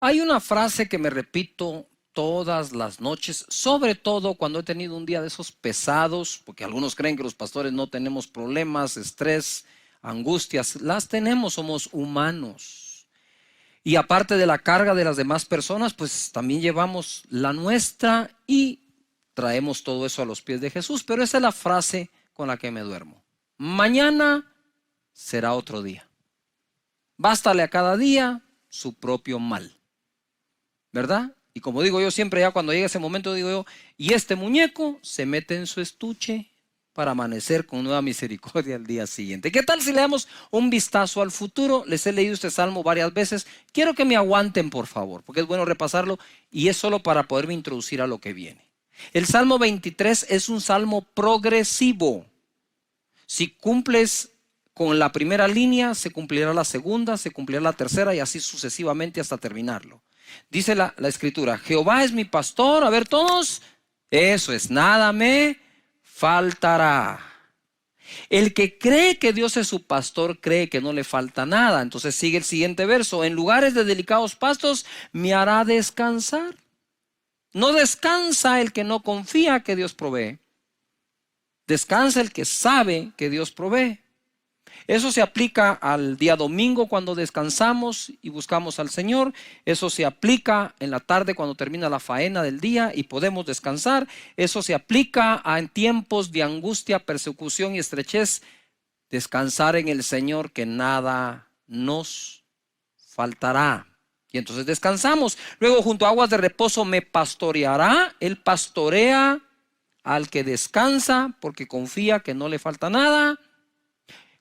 Hay una frase que me repito todas las noches, sobre todo cuando he tenido un día de esos pesados, porque algunos creen que los pastores no tenemos problemas, estrés, angustias. Las tenemos, somos humanos. Y aparte de la carga de las demás personas, pues también llevamos la nuestra y traemos todo eso a los pies de Jesús. Pero esa es la frase con la que me duermo. Mañana será otro día. Bástale a cada día su propio mal. ¿Verdad? Y como digo yo siempre, ya cuando llega ese momento, digo yo, y este muñeco se mete en su estuche para amanecer con nueva misericordia al día siguiente. ¿Qué tal si le damos un vistazo al futuro? Les he leído este salmo varias veces. Quiero que me aguanten, por favor, porque es bueno repasarlo y es solo para poderme introducir a lo que viene. El Salmo 23 es un salmo progresivo. Si cumples con la primera línea, se cumplirá la segunda, se cumplirá la tercera y así sucesivamente hasta terminarlo. Dice la escritura, Jehová es mi pastor, a ver todos, eso es, nada me faltará. El que cree que Dios es su pastor, cree que no le falta nada. Entonces sigue el siguiente verso, en lugares de delicados pastos me hará descansar. No descansa el que no confía que Dios provee. Descansa el que sabe que Dios provee. Eso se aplica al día domingo cuando descansamos y buscamos al Señor. Eso se aplica en la tarde cuando termina la faena del día y podemos descansar. Eso se aplica en tiempos de angustia, persecución y estrechez. Descansar en el Señor, que nada nos faltará. Y entonces descansamos. Luego, junto a aguas de reposo me pastoreará. Él pastorea al que descansa porque confía que no le falta nada.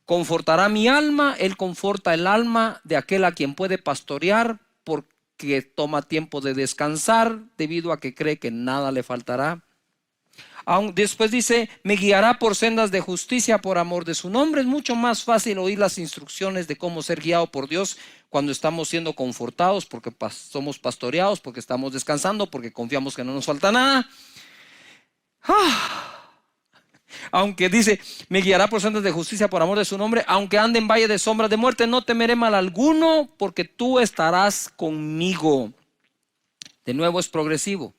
Confortará mi alma, Él conforta el alma de aquel a quien puede pastorear porque toma tiempo de descansar debido a que cree que nada le faltará. Después dice, me guiará por sendas de justicia por amor de su nombre. Es mucho más fácil oír las instrucciones de cómo ser guiado por Dios cuando estamos siendo confortados, porque somos pastoreados, porque estamos descansando, porque confiamos que no nos falta nada. Aunque dice, me guiará por sendas de justicia por amor de su nombre, aunque ande en valle de sombras de muerte, no temeré mal alguno, porque tú estarás conmigo. De nuevo es progresivo.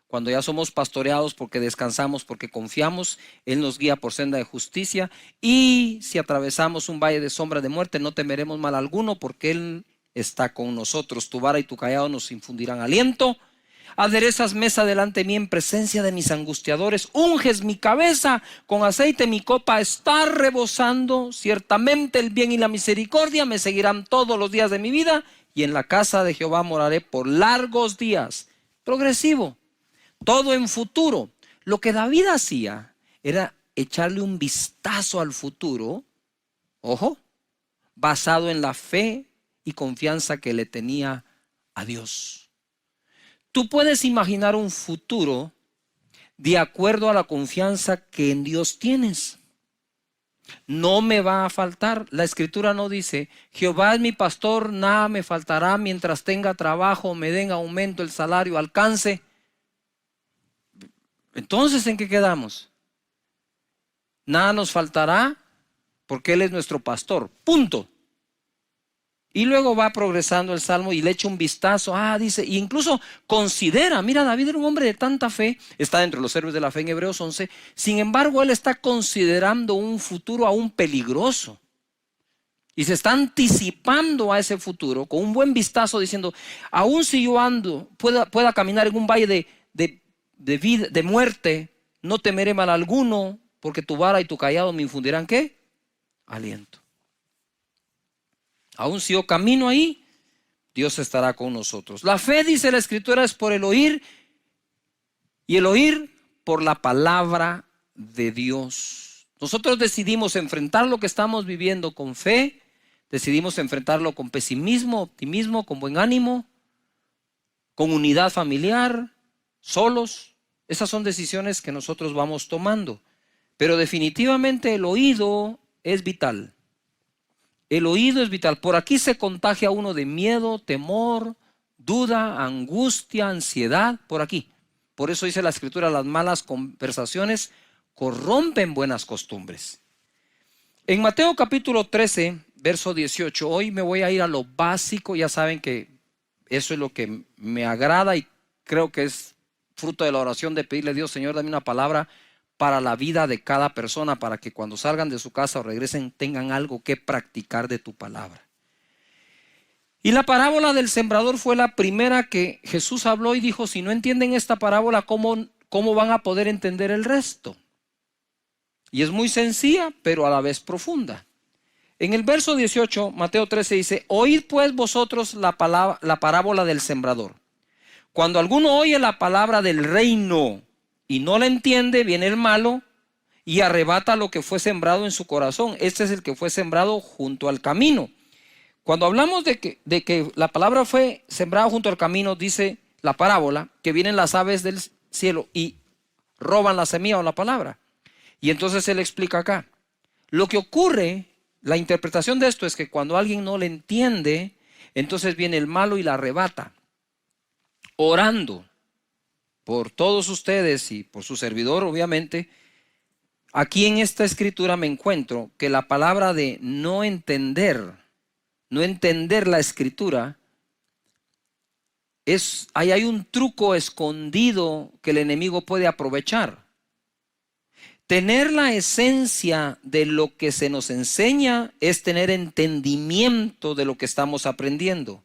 Cuando ya somos pastoreados porque descansamos, porque confiamos, Él nos guía por senda de justicia. Y si atravesamos un valle de sombra de muerte, no temeremos mal alguno, porque Él está con nosotros. Tu vara y tu cayado nos infundirán aliento. Aderezas mesa delante de mí en presencia de mis angustiadores. Unges mi cabeza con aceite, mi copa está rebosando. Ciertamente el bien y la misericordia me seguirán todos los días de mi vida, y en la casa de Jehová moraré por largos días. Progresivo, todo en futuro. Lo que David hacía era echarle un vistazo al futuro, ojo, basado en la fe y confianza que le tenía a Dios. Tú puedes imaginar un futuro de acuerdo a la confianza que en Dios tienes. No me va a faltar. La escritura no dice, Jehová es mi pastor, nada me faltará mientras tenga trabajo, me den aumento, el salario alcance. Entonces, ¿en qué quedamos? Nada nos faltará porque Él es nuestro pastor. Punto. Y luego va progresando el salmo y le echa un vistazo. Dice, e incluso considera, mira, David era un hombre de tanta fe, está dentro de los héroes de la fe en Hebreos 11. Sin embargo, él está considerando un futuro aún peligroso. Y se está anticipando a ese futuro con un buen vistazo diciendo, aún si yo ando, pueda caminar en un valle de muerte, no temeré mal alguno, porque tu vara y tu cayado me infundirán, ¿qué? Aliento. Aún si yo camino ahí, Dios estará con nosotros. La fe, dice la escritura, es por el oír, y el oír por la palabra de Dios. Nosotros decidimos enfrentar lo que estamos viviendo con fe, decidimos enfrentarlo con pesimismo, optimismo, con buen ánimo, con unidad familiar, solos. Esas son decisiones que nosotros vamos tomando. Pero definitivamente el oído es vital. El oído es vital. Por aquí se contagia uno de miedo, temor, duda, angustia, ansiedad. Por aquí. Por eso dice la escritura, las malas conversaciones corrompen buenas costumbres. En Mateo capítulo 13, verso 18, hoy me voy a ir a lo básico. Ya saben que Eso es lo que me agrada y creo que es fruto de la oración de pedirle a Dios, Señor, dame una palabra para la vida de cada persona, para que cuando salgan de su casa o regresen tengan algo que practicar de tu palabra. Y la parábola del sembrador fue la primera que Jesús habló y dijo, si no entienden esta parábola, ¿cómo van a poder entender el resto? Y es muy sencilla, pero a la vez profunda. En el verso 18, Mateo 13 dice, oíd pues vosotros la parábola del sembrador. Cuando alguno oye la palabra del reino y no la entiende, viene el malo y arrebata lo que fue sembrado en su corazón. Este es el que fue sembrado junto al camino. Cuando hablamos de que la palabra fue sembrada junto al camino, dice la parábola, que vienen las aves del cielo y roban la semilla o la palabra. Y entonces él explica acá. Lo que ocurre, la interpretación de esto es que cuando alguien no le entiende, entonces viene el malo y la arrebata. Orando por todos ustedes y por su servidor, obviamente, aquí en esta escritura me encuentro que la palabra de no entender la escritura, ahí hay un truco escondido que el enemigo puede aprovechar. Tener la esencia de lo que se nos enseña es tener entendimiento de lo que estamos aprendiendo.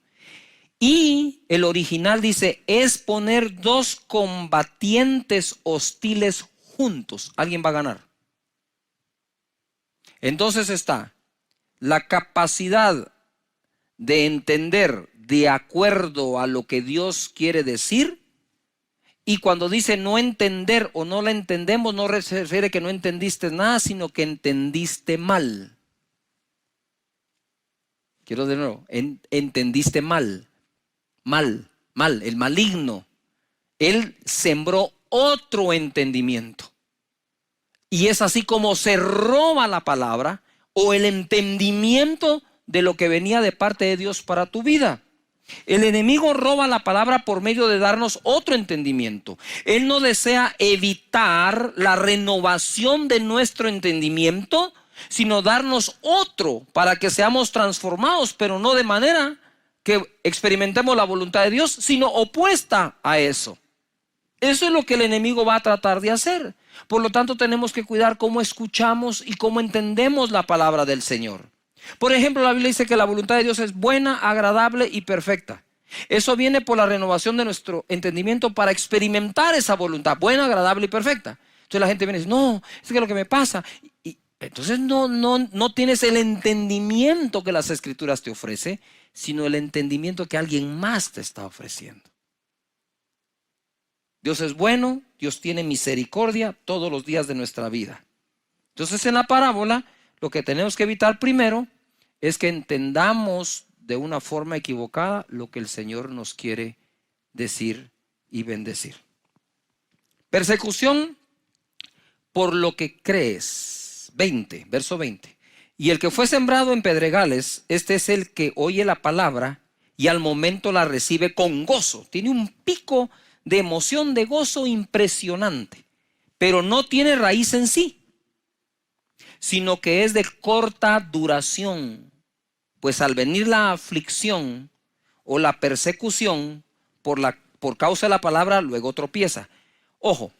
Y el original dice, es poner dos combatientes hostiles juntos. ¿Alguien va a ganar? Entonces está la capacidad de entender de acuerdo a lo que Dios quiere decir. Y cuando dice no entender o no la entendemos, no se refiere que no entendiste nada, sino que entendiste mal. Quiero de nuevo, entendiste mal, el maligno. Él sembró otro entendimiento. Y es así como se roba la palabra o el entendimiento de lo que venía de parte de Dios para tu vida. El enemigo roba la palabra por medio de darnos otro entendimiento. Él no desea evitar la renovación de nuestro entendimiento, sino darnos otro para que seamos transformados, pero no de manera que experimentemos la voluntad de Dios, sino opuesta a eso. Eso es lo que el enemigo va a tratar de hacer. Por lo tanto, tenemos que cuidar cómo escuchamos y cómo entendemos la palabra del Señor. Por ejemplo, la Biblia dice que la voluntad de Dios es buena, agradable y perfecta. Eso viene por la renovación de nuestro entendimiento para experimentar esa voluntad buena, agradable y perfecta. Entonces la gente viene y dice, no, es que lo que me pasa. Y entonces no tienes el entendimiento que las Escrituras te ofrece, sino el entendimiento que alguien más te está ofreciendo. Dios es bueno, Dios tiene misericordia todos los días de nuestra vida. Entonces en la parábola, lo que tenemos que evitar primero es que entendamos de una forma equivocada lo que el Señor nos quiere decir y bendecir. Persecución por lo que crees. 20, verso 20. Y el que fue sembrado en pedregales, este es el que oye la palabra y al momento la recibe con gozo. Tiene un pico de emoción, de gozo impresionante, pero no tiene raíz en sí, sino que es de corta duración, pues al venir la aflicción o la persecución por causa de la palabra, luego tropieza. Ojo,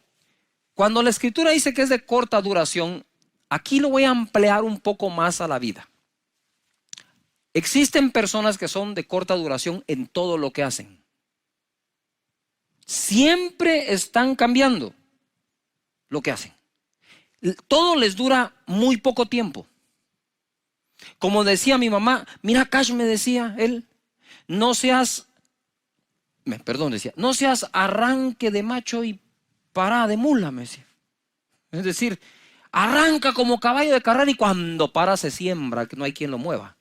cuando la Escritura dice que es de corta duración, aquí lo voy a ampliar un poco más a la vida. Existen personas que son de corta duración en todo lo que hacen. Siempre están cambiando lo que hacen. Todo les dura muy poco tiempo. Como decía mi mamá, mira, Cash, me decía él, no seas arranque de macho y parada de mula, me decía. Es decir, arranca como caballo de carrera y cuando para se siembra, que no hay quien lo mueva.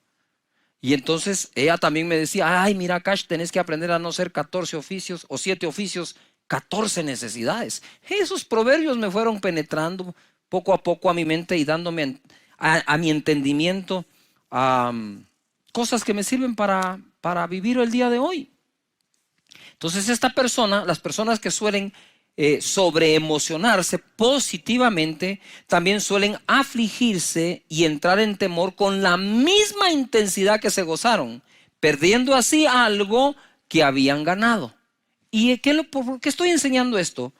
Y entonces ella también me decía, ay, mira, Cash, tenés que aprender a no ser 14 oficios o 7 oficios, 14 necesidades. Esos proverbios me fueron penetrando poco a poco a mi mente y dándome a mi entendimiento cosas que me sirven para vivir el día de hoy. Entonces las personas que suelen sobreemocionarse positivamente, también suelen afligirse y entrar en temor con la misma intensidad que se gozaron, perdiendo así algo que habían ganado. ¿Y por qué estoy enseñando esto?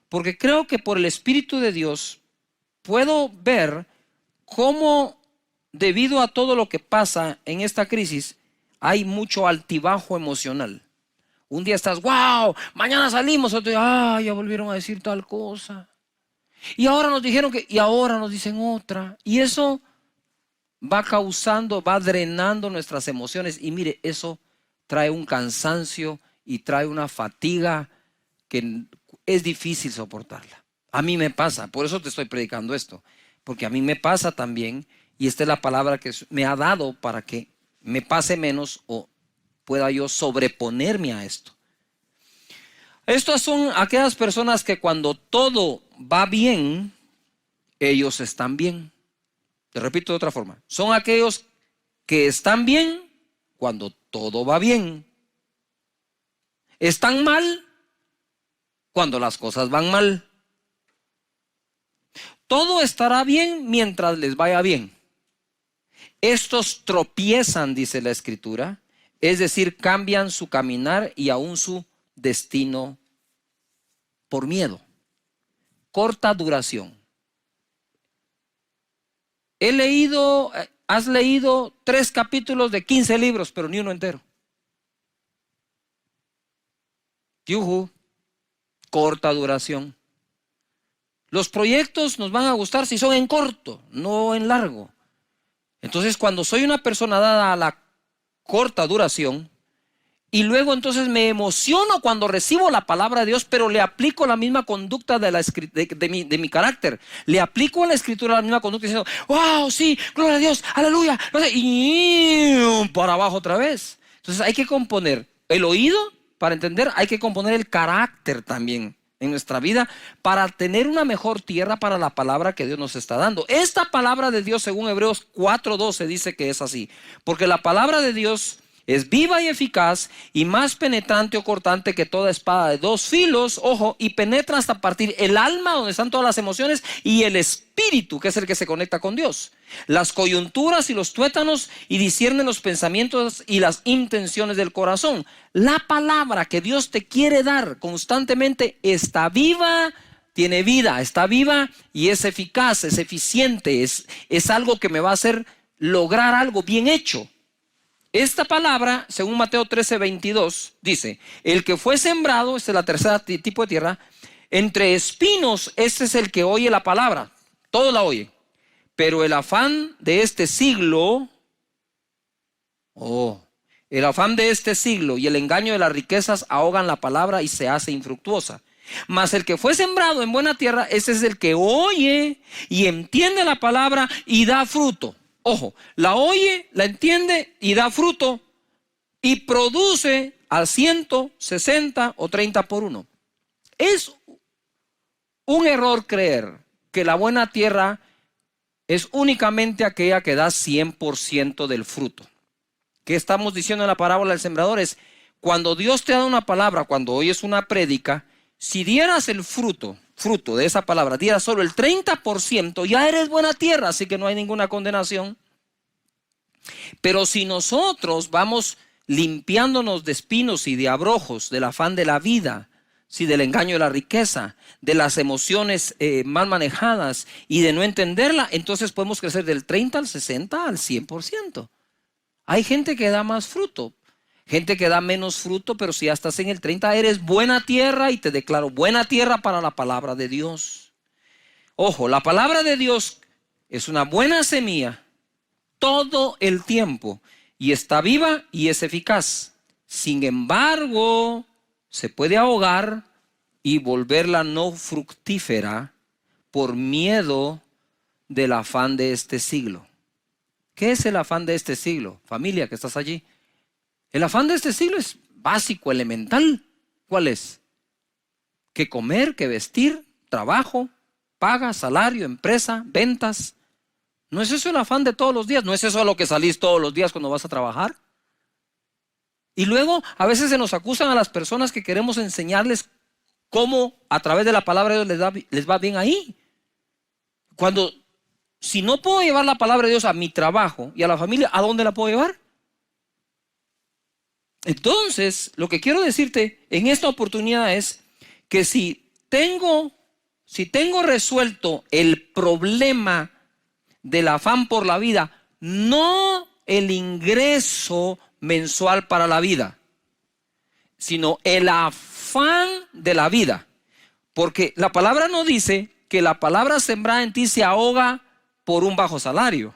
Porque creo que por el Espíritu de Dios puedo ver cómo, debido a todo lo que pasa en esta crisis, hay mucho altibajo emocional. Un día estás, wow, mañana salimos, otro día, ya volvieron a decir tal cosa. Y ahora nos dijeron y ahora nos dicen otra. Y eso va causando, va drenando nuestras emociones. Y mire, eso trae un cansancio y trae una fatiga que es difícil soportarla. A mí me pasa, por eso te estoy predicando esto. Porque a mí me pasa también, y esta es la palabra que me ha dado para que me pase menos o pueda yo sobreponerme a esto. Estas son aquellas personas que cuando todo va bien, ellos están bien. Te repito de otra forma. Son aquellos que están bien cuando todo va bien. Están mal cuando las cosas van mal. Todo estará bien mientras les vaya bien. Estos tropiezan, dice la Escritura, es decir, cambian su caminar y aún su destino por miedo. Corta duración. Has leído 3 capítulos de 15 libros, pero ni uno entero. Yuhu, corta duración. Los proyectos nos van a gustar si son en corto, no en largo. Entonces, cuando soy una persona dada a la corta duración, y luego entonces me emociono cuando recibo la palabra de Dios, pero le aplico la misma conducta de mi carácter. Le aplico a la Escritura la misma conducta diciendo, wow, sí, gloria a Dios, aleluya. Y para abajo otra vez. Entonces hay que componer el oído para entender, hay que componer el carácter también en nuestra vida para tener una mejor tierra para la palabra que Dios nos está dando. Esta palabra de Dios, según Hebreos 4:12, dice que es así. Porque la palabra de Dios es viva y eficaz y más penetrante o cortante que toda espada de 2 filos, ojo, y penetra hasta partir el alma, donde están todas las emociones, y el espíritu, que es el que se conecta con Dios. Las coyunturas y los tuétanos, y discierne los pensamientos y las intenciones del corazón. La palabra que Dios te quiere dar constantemente está viva, tiene vida, está viva y es eficaz, es eficiente, es algo que me va a hacer lograr algo bien hecho. Esta palabra, según Mateo 13:22, dice, el que fue sembrado, esta es la tercera tipo de tierra, entre espinos, este es el que oye la palabra, todo la oye, pero el afán de este siglo, el afán de este siglo y el engaño de las riquezas ahogan la palabra y se hace infructuosa. Mas el que fue sembrado en buena tierra, ese es el que oye y entiende la palabra y da fruto. Ojo, la oye, la entiende y da fruto y produce al 100, 60 o 30 por uno. Es un error creer que la buena tierra es únicamente aquella que da 100% del fruto. ¿Qué estamos diciendo en la parábola del sembrador? Es cuando Dios te da una palabra, cuando oyes una prédica, si dieras el fruto de esa palabra, dieras solo el 30%, ya eres buena tierra, así que no hay ninguna condenación. Pero si nosotros vamos limpiándonos de espinos y de abrojos, del afán de la vida, sí, del engaño de la riqueza, de las emociones mal manejadas y de no entenderla, entonces podemos crecer del 30 al 60 al 100%. Hay gente que da más fruto, gente que da menos fruto, pero si ya estás en el 30, eres buena tierra y te declaro buena tierra para la palabra de Dios. Ojo, la palabra de Dios es una buena semilla todo el tiempo y está viva y es eficaz. Sin embargo, se puede ahogar y volverla no fructífera por miedo del afán de este siglo. ¿Qué es el afán de este siglo? Familia que estás allí. El afán de este siglo es básico, elemental. ¿Cuál es? ¿Qué comer, qué vestir, trabajo, paga, salario, empresa, ventas? ¿No es eso el afán de todos los días? ¿No es eso a lo que salís todos los días cuando vas a trabajar? Y luego a veces se nos acusan a las personas que queremos enseñarles cómo a través de la palabra de Dios les va bien ahí. Cuando, si no puedo llevar la palabra de Dios a mi trabajo y a la familia, ¿a dónde la puedo llevar? Entonces, lo que quiero decirte en esta oportunidad es que si tengo resuelto el problema del afán por la vida, no el ingreso mensual para la vida, sino el afán de la vida. Porque la palabra no dice que la palabra sembrada en ti se ahoga por un bajo salario,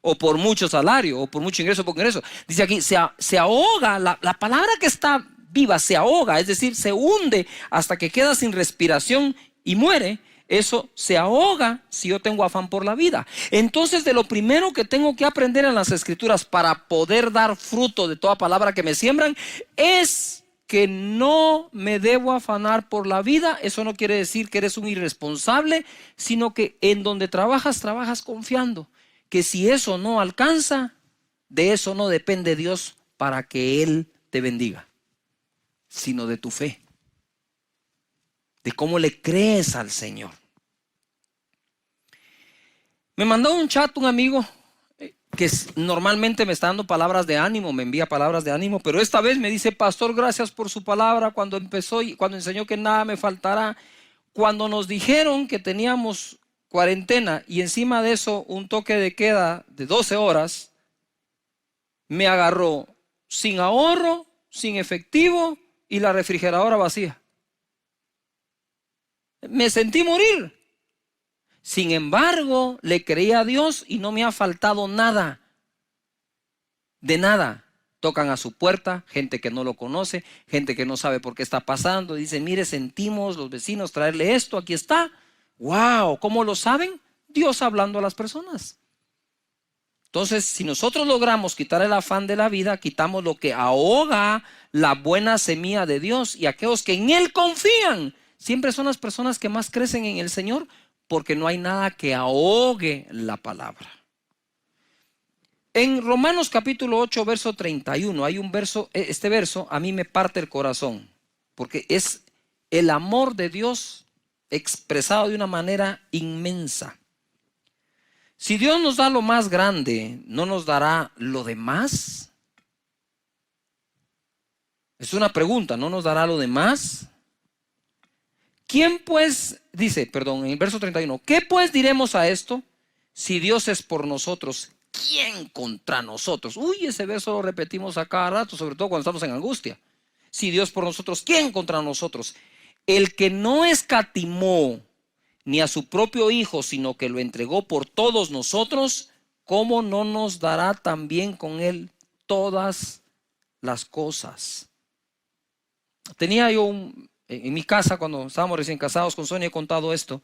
o por mucho salario, o por mucho ingreso, poco ingreso. Dice aquí, se ahoga, la palabra que está viva se ahoga, es decir, se hunde hasta que queda sin respiración y muere. Eso se ahoga si yo tengo afán por la vida. Entonces, de lo primero que tengo que aprender en las Escrituras para poder dar fruto de toda palabra que me siembran es que no me debo afanar por la vida. Eso no quiere decir que eres un irresponsable, sino que en donde trabajas confiando que si eso no alcanza, de eso no depende Dios para que Él te bendiga, sino de tu fe, de cómo le crees al Señor. Me mandó un chat un amigo que normalmente me está dando palabras de ánimo, me envía palabras de ánimo, pero esta vez me dice: pastor, gracias por su palabra cuando empezó y cuando enseñó que nada me faltará. Cuando nos dijeron que teníamos cuarentena y encima de eso un toque de queda de 12 horas, me agarró sin ahorro, sin efectivo y la refrigeradora vacía. Me sentí morir. Sin embargo, le creí a Dios y no me ha faltado nada. De nada. Tocan a su puerta, gente que no lo conoce, gente que no sabe por qué está pasando. Dice: mire, sentimos los vecinos traerle esto, aquí está. ¡Wow! ¿Cómo lo saben? Dios hablando a las personas. Entonces, si nosotros logramos quitar el afán de la vida, quitamos lo que ahoga la buena semilla de Dios, y aquellos que en Él confían siempre son las personas que más crecen en el Señor, porque no hay nada que ahogue la palabra. En Romanos capítulo 8, verso 31, hay un verso, este verso a mí me parte el corazón, porque es el amor de Dios expresado de una manera inmensa. Si Dios nos da lo más grande, ¿no nos dará lo demás? Es una pregunta, ¿no nos dará lo demás? ¿Quién pues, en el verso 31, ¿qué pues diremos a esto? Si Dios es por nosotros, ¿quién contra nosotros? Uy, ese verso lo repetimos a cada rato, sobre todo cuando estamos en angustia. Si Dios por nosotros, ¿quién contra nosotros? El que no escatimó ni a su propio Hijo, sino que lo entregó por todos nosotros, ¿cómo no nos dará también con Él todas las cosas? Tenía yo en mi casa, cuando estábamos recién casados con Sonia, he contado esto.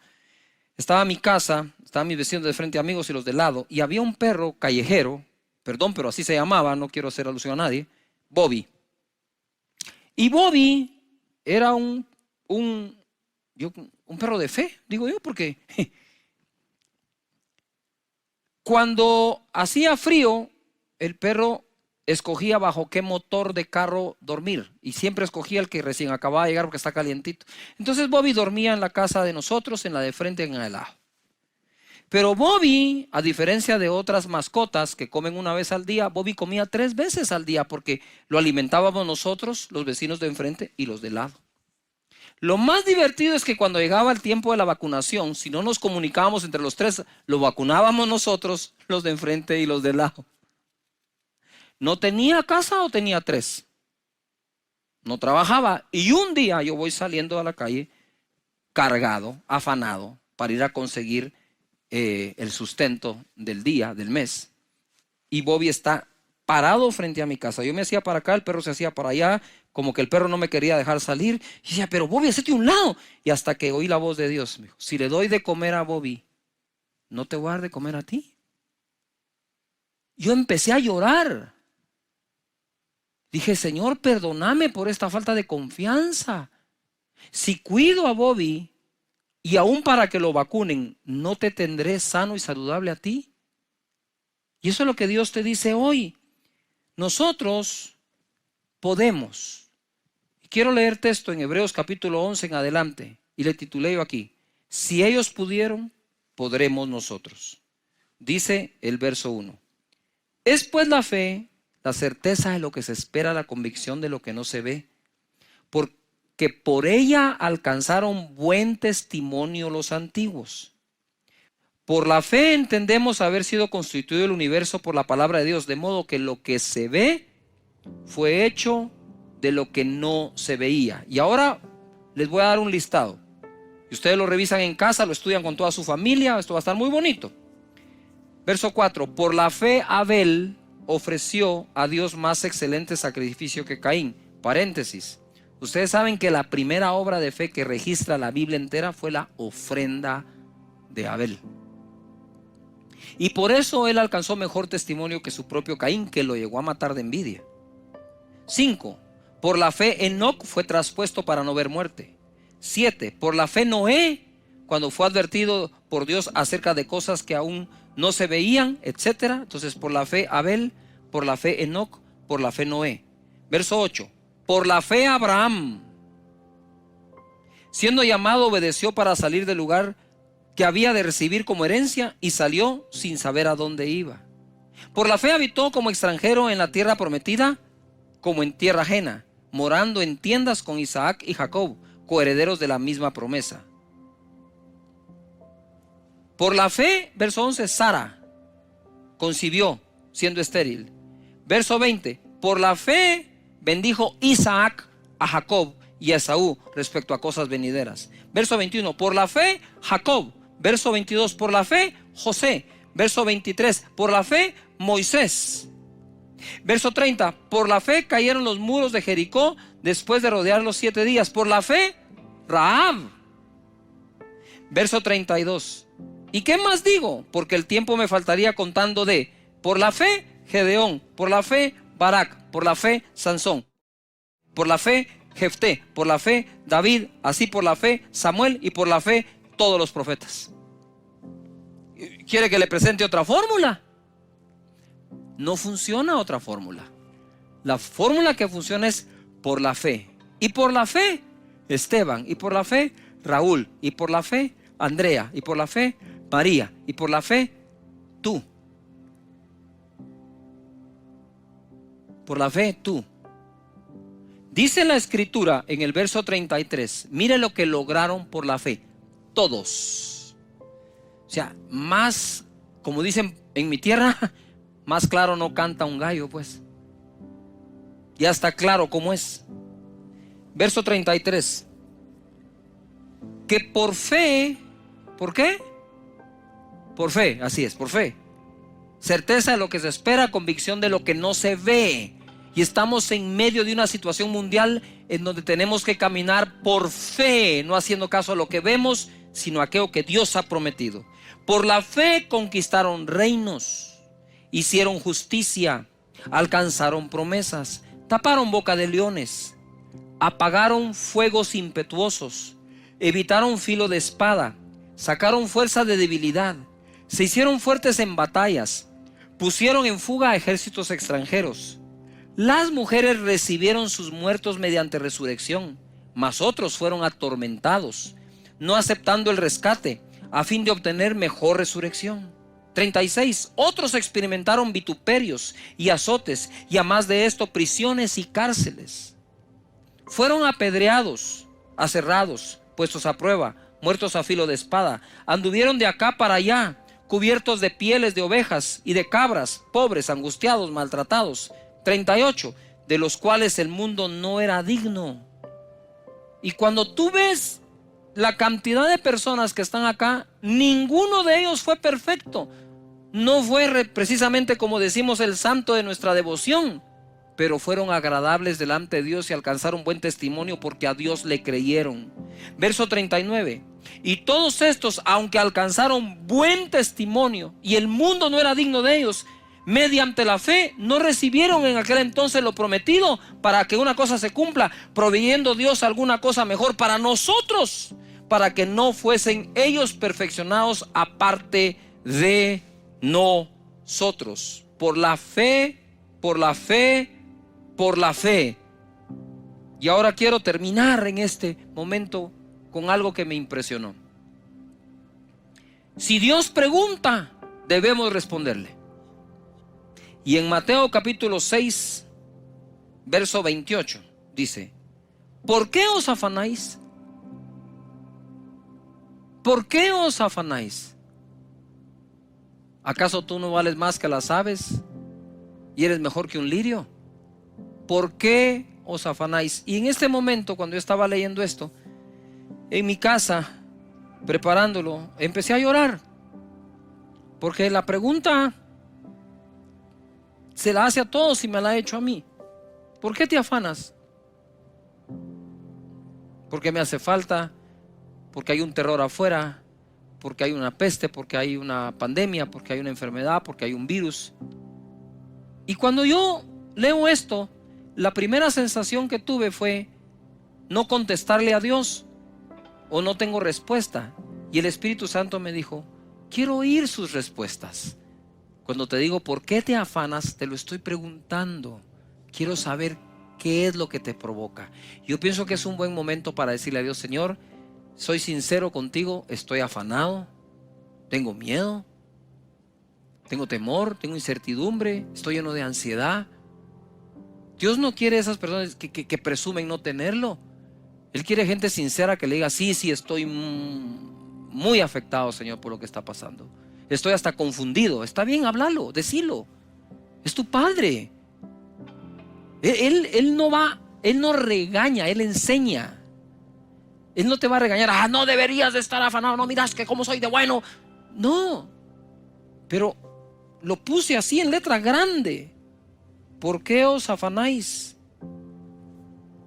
Estaba mi casa, estaban mis vecinos de frente, amigos, y los de lado, y había un perro callejero, perdón, pero así se llamaba, no quiero hacer alusión a nadie, Bobby. Y Bobby era un perro de fe, digo yo, porque cuando hacía frío, el perro escogía bajo qué motor de carro dormir, y siempre escogía el que recién acababa de llegar porque está calientito. Entonces Bobby dormía en la casa de nosotros, en la de frente, en el lado. Pero Bobby, a diferencia de otras mascotas que comen una vez al día, Bobby comía 3 veces al día, porque lo alimentábamos nosotros, los vecinos de enfrente y los de lado. Lo más divertido es que cuando llegaba el tiempo de la vacunación, si no nos comunicábamos entre los 3, lo vacunábamos nosotros, los de enfrente y los de lado. ¿No tenía casa o tenía 3? No trabajaba. Y un día yo voy saliendo a la calle cargado, afanado, para ir a conseguir el sustento del día, del mes. Y Bobby está parado frente a mi casa. Yo me hacía para acá, el perro se hacía para allá, como que el perro no me quería dejar salir. Y decía: pero Bobby, hacete a un lado. Y hasta que oí la voz de Dios, me dijo: si le doy de comer a Bobby, ¿no te voy a dar de comer a ti? Yo empecé a llorar. Dije: Señor, perdóname por esta falta de confianza. Si cuido a Bobby y aún para que lo vacunen, ¿no te tendré sano y saludable a ti? Y eso es lo que Dios te dice hoy. Nosotros podemos. Quiero leer texto en Hebreos capítulo 11 en adelante, y le titulé yo aquí: si ellos pudieron, podremos nosotros. Dice el verso 1: es pues la fe la certeza de lo que se espera, la convicción de lo que no se ve. Porque por ella alcanzaron buen testimonio los antiguos. Por la fe entendemos haber sido constituido el universo por la palabra de Dios, de modo que lo que se ve fue hecho de lo que no se veía. Y ahora les voy a dar un listado. Y ustedes lo revisan en casa, lo estudian con toda su familia. Esto va a estar muy bonito. Verso 4. Por la fe Abel ofreció a Dios más excelente sacrificio que Caín. Paréntesis. Ustedes saben que la primera obra de fe que registra la Biblia entera fue la ofrenda de Abel. Y por eso él alcanzó mejor testimonio que su propio Caín, que lo llegó a matar de envidia. 5. Por la fe Enoc fue traspuesto para no ver muerte. 7. Por la fe Noé, cuando fue advertido por Dios acerca de cosas que aún no se veían, etc. Entonces por la fe Abel, por la fe Enoc, por la fe Noé. Verso 8. Por la fe Abraham, siendo llamado, obedeció para salir del lugar que había de recibir como herencia y salió sin saber a dónde iba. Por la fe habitó como extranjero en la tierra prometida, como en tierra ajena, morando en tiendas con Isaac y Jacob, coherederos de la misma promesa. Por la fe, verso 11, Sara concibió siendo estéril. Verso 20, por la fe bendijo Isaac a Jacob y a Esaú respecto a cosas venideras. Verso 21, por la fe Jacob. Verso 22, por la fe José. Verso 23, por la fe Moisés. Verso 30, por la fe cayeron los muros de Jericó después de rodearlos 7 días. Por la fe Rahab. Verso 32, ¿y qué más digo? Porque el tiempo me faltaría contando de, por la fe Gedeón, por la fe Barak, por la fe Sansón, por la fe Jefté, por la fe David, así por la fe Samuel y por la fe todos los profetas. ¿Quiere que le presente otra fórmula? No funciona otra fórmula. La fórmula que funciona es por la fe. Y por la fe Esteban, y por la fe Raúl, y por la fe Andrea, y por la fe María, y por la fe tú. Por la fe tú. Dice la escritura en el verso 33, mire lo que lograron por la fe. Todos. O sea, más, como dicen en mi tierra, más claro no canta un gallo, pues. Ya está claro cómo es. Verso 33. Que por fe, ¿por qué? Por fe, así es, por fe. Certeza de lo que se espera, convicción de lo que no se ve. Y estamos en medio de una situación mundial en donde tenemos que caminar por fe, no haciendo caso a lo que vemos, sino a aquello que Dios ha prometido. Por la fe conquistaron reinos, hicieron justicia, alcanzaron promesas, taparon boca de leones, apagaron fuegos impetuosos, evitaron filo de espada, sacaron fuerza de debilidad, se hicieron fuertes en batallas, pusieron en fuga a ejércitos extranjeros. Las mujeres recibieron sus muertos mediante resurrección, mas otros fueron atormentados, no aceptando el rescate, a fin de obtener mejor resurrección. 36. Otros experimentaron vituperios y azotes, y a más de esto, prisiones y cárceles. Fueron apedreados, aserrados, puestos a prueba, muertos a filo de espada. Anduvieron de acá para allá, cubiertos de pieles de ovejas y de cabras, pobres, angustiados, maltratados. 38. De los cuales el mundo no era digno. Y cuando tú ves la cantidad de personas que están acá, ninguno de ellos fue perfecto. No fue precisamente, como decimos, el santo de nuestra devoción, pero fueron agradables delante de Dios y alcanzaron buen testimonio porque a Dios le creyeron. Verso 39. Y todos estos, aunque alcanzaron buen testimonio y el mundo no era digno de ellos, mediante la fe no recibieron en aquel entonces lo prometido, para que una cosa se cumpla, proveyendo Dios alguna cosa mejor para nosotros, para que no fuesen ellos perfeccionados aparte de nosotros. Por la fe, por la fe, por la fe. Y ahora quiero terminar en este momento con algo que me impresionó. Si Dios pregunta, debemos responderle. Y en Mateo capítulo 6, verso 28, dice: ¿por qué os afanáis? ¿Por qué os afanáis? ¿Acaso tú no vales más que las aves y eres mejor que un lirio? ¿Por qué os afanáis? Y en este momento, cuando yo estaba leyendo esto, en mi casa, preparándolo, empecé a llorar, porque la pregunta se la hace a todos y me la ha hecho a mí. ¿Por qué te afanas? Porque me hace falta, porque hay un terror afuera, porque hay una peste, porque hay una pandemia, porque hay una enfermedad, porque hay un virus. Y cuando yo leo esto, la primera sensación que tuve fue no contestarle a Dios, o no tengo respuesta. Y el Espíritu Santo me dijo: quiero oír sus respuestas. Cuando te digo ¿por qué te afanas?, te lo estoy preguntando. Quiero saber qué es lo que te provoca. Yo pienso que es un buen momento para decirle a Dios: Señor, soy sincero contigo, estoy afanado, tengo miedo, tengo temor, tengo incertidumbre, estoy lleno de ansiedad. Dios no quiere esas personas que presumen no tenerlo. Él quiere gente sincera que le diga: sí, estoy muy afectado, Señor, por lo que está pasando. Estoy hasta confundido. Está bien, háblalo, decilo. Es tu Padre. Él no regaña, Él enseña. Él no te va a regañar: ah, no deberías de estar afanado, no miras que cómo soy de bueno. No, pero lo puse así en letra grande. ¿Por qué os afanáis?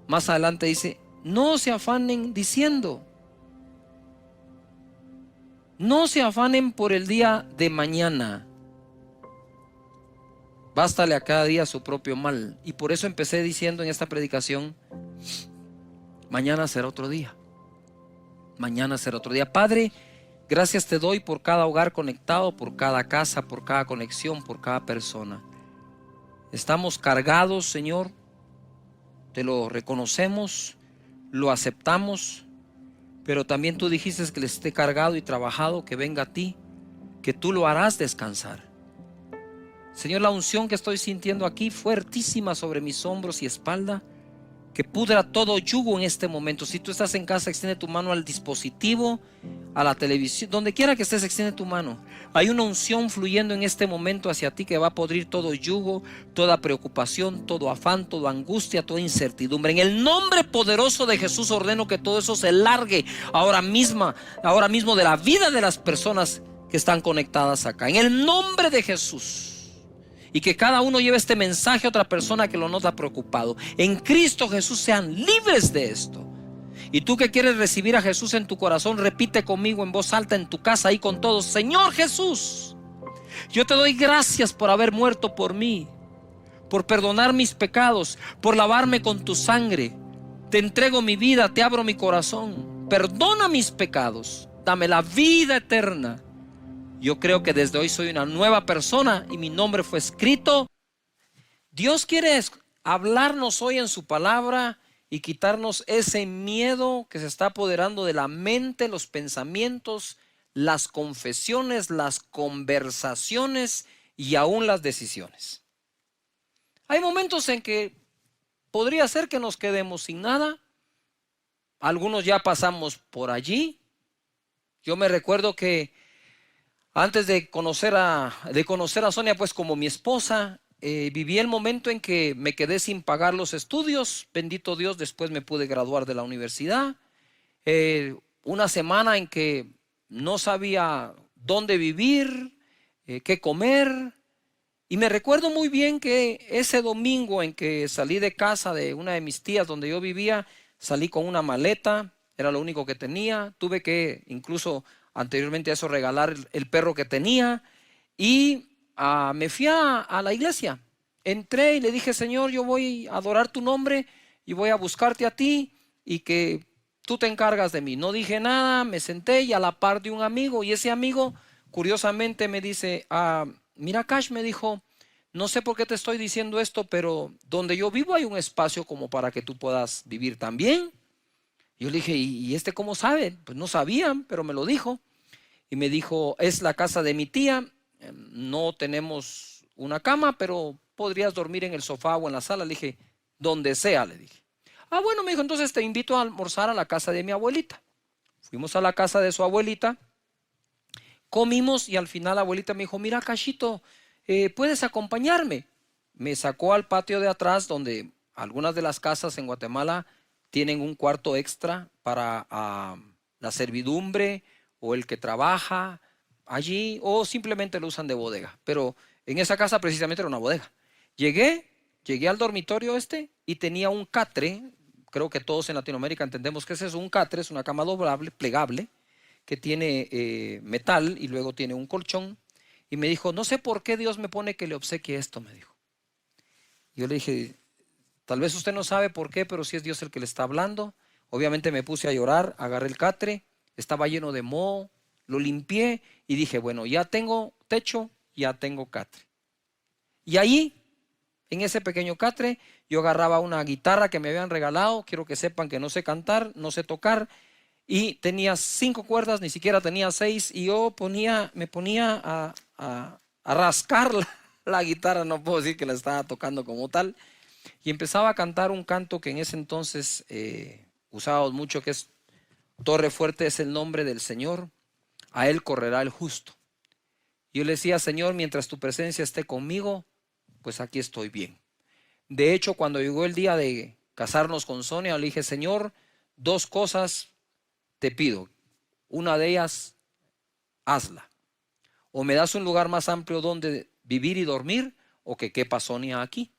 Más adelante dice: no se afanen diciendo. No se afanen por el día de mañana. Bástale a cada día su propio mal. Y por eso empecé diciendo en esta predicación: mañana será otro día. Mañana será otro día. Padre, gracias te doy por cada hogar conectado, por cada casa, por cada conexión, por cada persona. Estamos cargados, Señor. Te lo reconocemos, lo aceptamos. Pero también tú dijiste que le esté cargado y trabajado, que venga a ti, que tú lo harás descansar. Señor, la unción que estoy sintiendo aquí, fuertísima sobre mis hombros y espalda, que pudra todo yugo en este momento. Si tú estás en casa, extiende tu mano al dispositivo, a la televisión, donde quiera que estés, extiende tu mano. Hay una unción fluyendo en este momento hacia ti que va a podrir todo yugo, toda preocupación, todo afán, toda angustia, toda incertidumbre. En el nombre poderoso de Jesús ordeno que todo eso se largue ahora mismo de la vida de las personas que están conectadas acá. En el nombre de Jesús. Y que cada uno lleve este mensaje a otra persona que lo nota preocupado. En Cristo Jesús sean libres de esto. Y tú que quieres recibir a Jesús en tu corazón, repite conmigo en voz alta en tu casa, ahí con todos: Señor Jesús, yo te doy gracias por haber muerto por mí, por perdonar mis pecados, por lavarme con tu sangre. Te entrego mi vida, te abro mi corazón. Perdona mis pecados, dame la vida eterna. Yo creo que desde hoy soy una nueva persona y mi nombre fue escrito. Dios quiere hablarnos hoy en su palabra y quitarnos ese miedo que se está apoderando de la mente, los pensamientos, las confesiones, las conversaciones y aún las decisiones. Hay momentos en que podría ser que nos quedemos sin nada. Algunos ya pasamos por allí. Yo me recuerdo que antes de conocer a Sonia, pues como mi esposa, viví el momento en que me quedé sin pagar los estudios. Bendito Dios, después me pude graduar de la universidad. Una semana en que no sabía dónde vivir, qué comer. Y me recuerdo muy bien que ese domingo en que salí de casa de una de mis tías donde yo vivía, salí con una maleta, era lo único que tenía. Tuve que incluso anteriormente a eso regalar el perro que tenía. Y me fui a la iglesia. Entré y le dije: Señor, yo voy a adorar tu nombre y voy a buscarte a ti y que tú te encargas de mí. No dije nada, me senté y a la par de un amigo, y ese amigo curiosamente me dice: mira, Cash, me dijo, no sé por qué te estoy diciendo esto, pero donde yo vivo hay un espacio como para que tú puedas vivir también. Yo le dije: ¿y este cómo sabe? Pues no sabían, pero me lo dijo. Y me dijo: es la casa de mi tía. No tenemos una cama, pero podrías dormir en el sofá o en la sala. Le dije, donde sea, le dije. Ah, bueno, me dijo, entonces te invito a almorzar a la casa de mi abuelita. Fuimos a la casa de su abuelita, comimos y al final la abuelita me dijo, mira, Cachito, ¿puedes acompañarme? Me sacó al patio de atrás, donde algunas de las casas en Guatemala tienen un cuarto extra para la servidumbre o el que trabaja allí, o simplemente lo usan de bodega. Pero en esa casa precisamente era una bodega. Llegué al dormitorio y tenía un catre. Creo que todos en Latinoamérica entendemos que ese es un catre, es una cama doblable, plegable, que tiene metal y luego tiene un colchón. Y me dijo, no sé por qué Dios me pone que le obsequie esto, me dijo. Yo le dije, tal vez usted no sabe por qué, pero sí es Dios el que le está hablando. Obviamente me puse a llorar, agarré el catre, estaba lleno de moho, lo limpié y dije, bueno, ya tengo techo, ya tengo catre. Y ahí, en ese pequeño catre, yo agarraba una guitarra que me habían regalado. Quiero que sepan que no sé cantar, no sé tocar, y tenía 5 cuerdas, ni siquiera tenía 6, y yo me ponía a rascar la guitarra. No puedo decir que la estaba tocando como tal, y empezaba a cantar un canto que en ese entonces usábamos mucho, que es: Torre fuerte es el nombre del Señor, a él correrá el justo. Yo le decía, Señor, mientras tu presencia esté conmigo, pues aquí estoy bien. De hecho, cuando llegó el día de casarnos con Sonia, le dije, Señor, 2 cosas te pido. Una de ellas, hazla. O me das un lugar más amplio donde vivir y dormir, o que quepa Sonia aquí.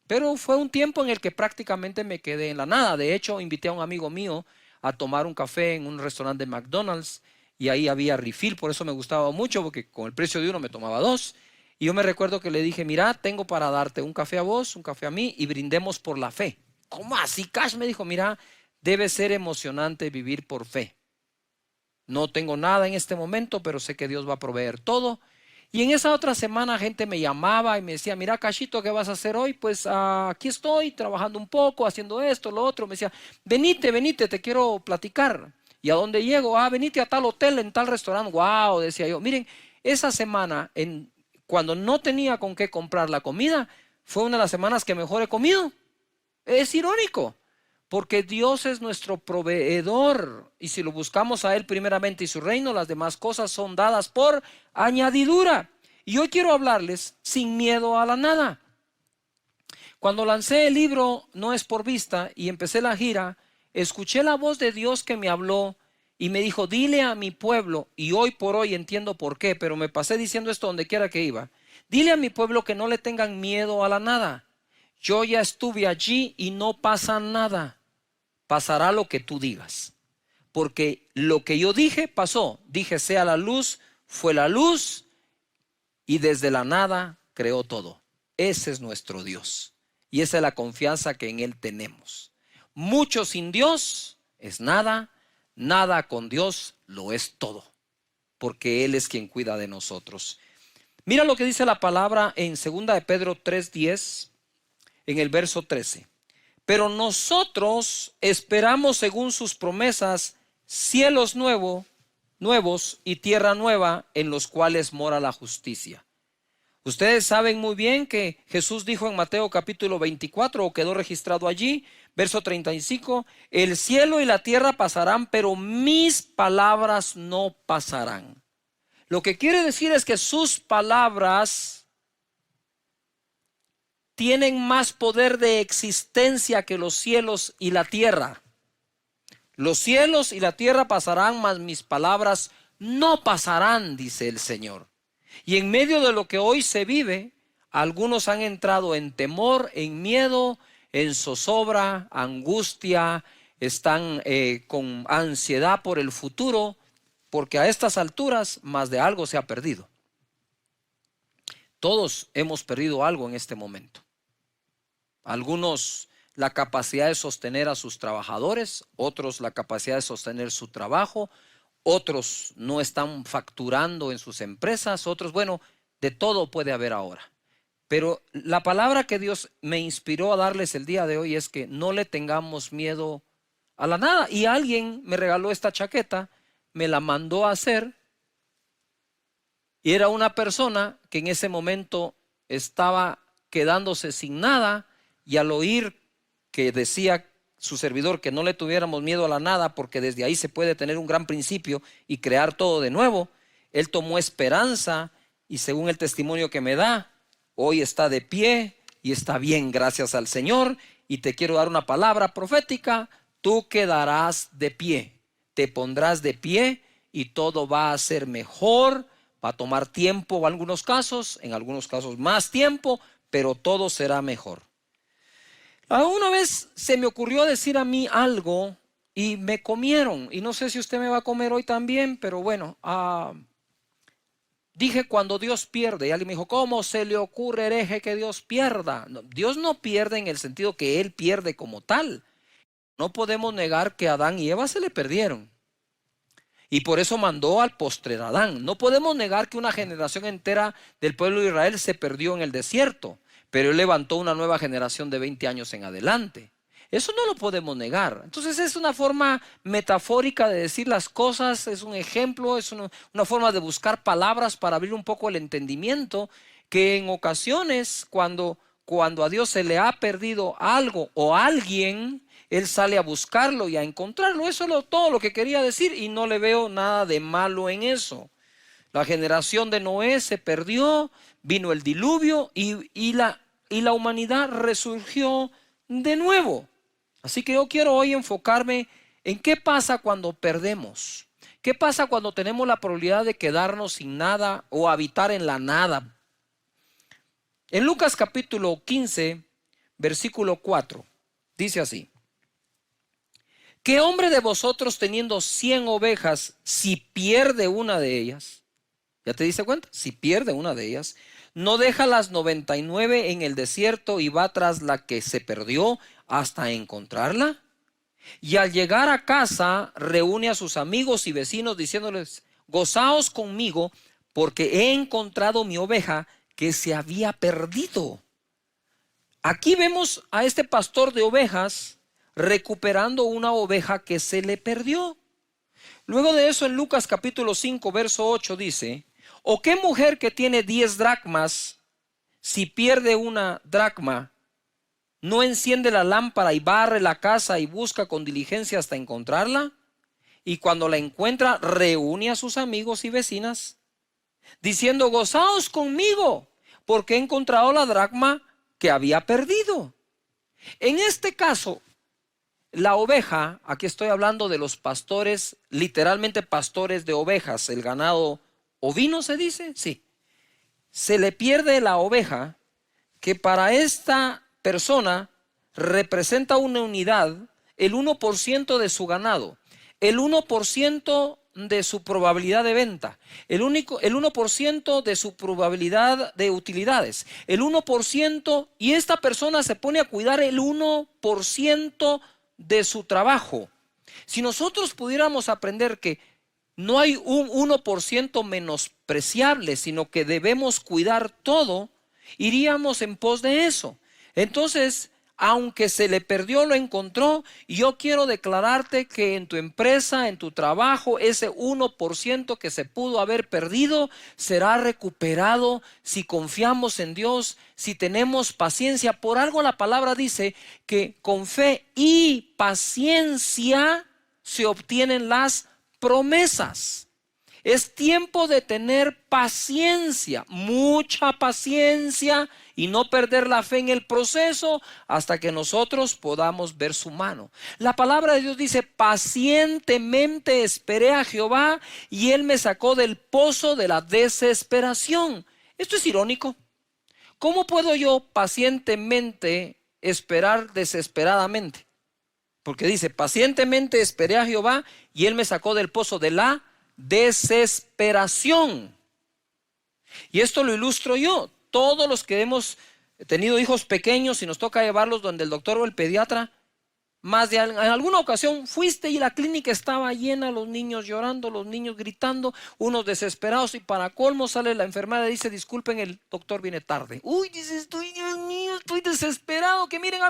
Pero fue un tiempo en el que prácticamente me quedé en la nada. De hecho, invité a un amigo mío a tomar un café en un restaurante de McDonald's, y ahí había refill. Por eso me gustaba mucho, porque con el precio de uno me tomaba 2. Y yo me recuerdo que le dije, mira, tengo para darte un café a vos, un café a mí, y brindemos por la fe. ¿Cómo así, Cash? Me dijo, mira, debe ser emocionante vivir por fe. No tengo nada en este momento, pero sé que Dios va a proveer todo. Y en esa otra semana gente me llamaba y me decía, mira, Cachito, ¿qué vas a hacer hoy? Pues aquí estoy trabajando un poco, haciendo esto, lo otro. Me decía, venite, te quiero platicar. ¿Y a dónde llego? Venite a tal hotel, en tal restaurante. Wow, decía yo. Miren, esa semana, cuando no tenía con qué comprar la comida, fue una de las semanas que mejor he comido. Es irónico, porque Dios es nuestro proveedor, y si lo buscamos a Él primeramente y su reino, las demás cosas son dadas por añadidura. Y hoy quiero hablarles sin miedo a la nada. Cuando lancé el libro No es por vista y empecé la gira, escuché la voz de Dios que me habló y me dijo, dile a mi pueblo, y hoy por hoy entiendo por qué, pero me pasé diciendo esto donde quiera que iba. Dile a mi pueblo que no le tengan miedo a la nada. Yo ya estuve allí y no pasa nada. Pasará lo que tú digas. Porque lo que yo dije pasó. Dije, sea la luz, fue la luz, y desde la nada creó todo. Ese es nuestro Dios. Y esa es la confianza que en Él tenemos. Mucho sin Dios es nada, nada con Dios lo es todo. Porque Él es quien cuida de nosotros. Mira lo que dice la palabra en 2 de Pedro 3:10, en el verso 13. Pero nosotros esperamos, según sus promesas, cielos nuevos y tierra nueva, en los cuales mora la justicia. Ustedes saben muy bien que Jesús dijo en Mateo capítulo 24, o quedó registrado allí, verso 35, el cielo y la tierra pasarán, pero mis palabras no pasarán. Lo que quiere decir es que sus palabras tienen más poder de existencia que los cielos y la tierra. Los cielos y la tierra pasarán, mas mis palabras no pasarán, dice el Señor. Y en medio de lo que hoy se vive, algunos han entrado en temor, en miedo, en zozobra, angustia, están con ansiedad por el futuro, porque a estas alturas más de algo se ha perdido. Todos hemos perdido algo en este momento. Algunos la capacidad de sostener a sus trabajadores, otros la capacidad de sostener su trabajo, otros no están facturando en sus empresas, otros, bueno, de todo puede haber ahora. Pero la palabra que Dios me inspiró a darles el día de hoy es que no le tengamos miedo a la nada. Y alguien me regaló esta chaqueta, me la mandó a hacer, y era una persona que en ese momento estaba quedándose sin nada, y al oír que decía su servidor que no le tuviéramos miedo a la nada, porque desde ahí se puede tener un gran principio y crear todo de nuevo, él tomó esperanza, y según el testimonio que me da, hoy está de pie y está bien, gracias al Señor. Y te quiero dar una palabra profética: tú quedarás de pie, te pondrás de pie y todo va a ser mejor. Va a tomar tiempo en algunos casos más tiempo, pero todo será mejor. Una vez se me ocurrió decir a mí algo y me comieron, y no sé si usted me va a comer hoy también, pero bueno, dije cuando Dios pierde, y alguien me dijo: ¿cómo se le ocurre, hereje, que Dios pierda? No, Dios no pierde en el sentido que Él pierde como tal. No podemos negar que Adán y Eva se le perdieron, y por eso mandó al postrer Adán. No podemos negar que una generación entera del pueblo de Israel se perdió en el desierto, pero Él levantó una nueva generación de 20 años en adelante. Eso no lo podemos negar. Entonces es una forma metafórica de decir las cosas, es un ejemplo, es una forma de buscar palabras para abrir un poco el entendimiento, que en ocasiones cuando a Dios se le ha perdido algo o alguien, Él sale a buscarlo y a encontrarlo. Eso es todo lo que quería decir, y no le veo nada de malo en eso. La generación de Noé se perdió, vino el diluvio y la humanidad resurgió de nuevo. Así que yo quiero hoy enfocarme en qué pasa cuando perdemos. ¿Qué pasa cuando tenemos la probabilidad de quedarnos sin nada o habitar en la nada? En Lucas capítulo 15, versículo 4, dice así: ¿qué hombre de vosotros, teniendo 100 ovejas, si pierde una de ellas? ¿Ya te diste cuenta? Si pierde una de ellas, ¿no deja las 99 en el desierto y va tras la que se perdió hasta encontrarla? Y al llegar a casa, reúne a sus amigos y vecinos diciéndoles: gozaos conmigo, porque he encontrado mi oveja que se había perdido. Aquí vemos a este pastor de ovejas recuperando una oveja que se le perdió. Luego de eso, en Lucas capítulo 5, verso 8 dice: ¿o qué mujer que tiene 10 dracmas, si pierde una dracma, no enciende la lámpara y barre la casa y busca con diligencia hasta encontrarla? Y cuando la encuentra, reúne a sus amigos y vecinas, diciendo: gozaos conmigo, porque he encontrado la dracma que había perdido. En este caso, la oveja, aquí estoy hablando de los pastores, literalmente pastores de ovejas, el ganado ovino se dice, sí. Se le pierde la oveja, que para esta persona representa una unidad, el 1% de su ganado, el 1% de su probabilidad de venta, el 1% de su probabilidad de utilidades, el 1%, y esta persona se pone a cuidar el 1% de su trabajo. Si nosotros pudiéramos aprender que no hay un 1% menospreciable, sino que debemos cuidar todo, iríamos en pos de eso. Entonces, aunque se le perdió, lo encontró. Y yo quiero declararte que en tu empresa, en tu trabajo, ese 1% que se pudo haber perdido será recuperado si confiamos en Dios, si tenemos paciencia. Por algo la palabra dice que con fe y paciencia se obtienen las promesas. Es tiempo de tener paciencia, mucha paciencia, y no perder la fe en el proceso hasta que nosotros podamos ver su mano. La palabra de Dios dice: pacientemente esperé a Jehová y Él me sacó del pozo de la desesperación. Esto es irónico. ¿Cómo puedo yo pacientemente esperar desesperadamente? Porque dice: pacientemente esperé a Jehová y Él me sacó del pozo de la desesperación. Y esto lo ilustro yo. Todos los que hemos tenido hijos pequeños y nos toca llevarlos donde el doctor o el pediatra, en alguna ocasión fuiste y la clínica estaba llena, los niños llorando, los niños gritando, unos desesperados, y para colmo sale la enfermera y dice: disculpen, el doctor viene tarde. Uy, dices, Dios mío, estoy desesperado, que miren a...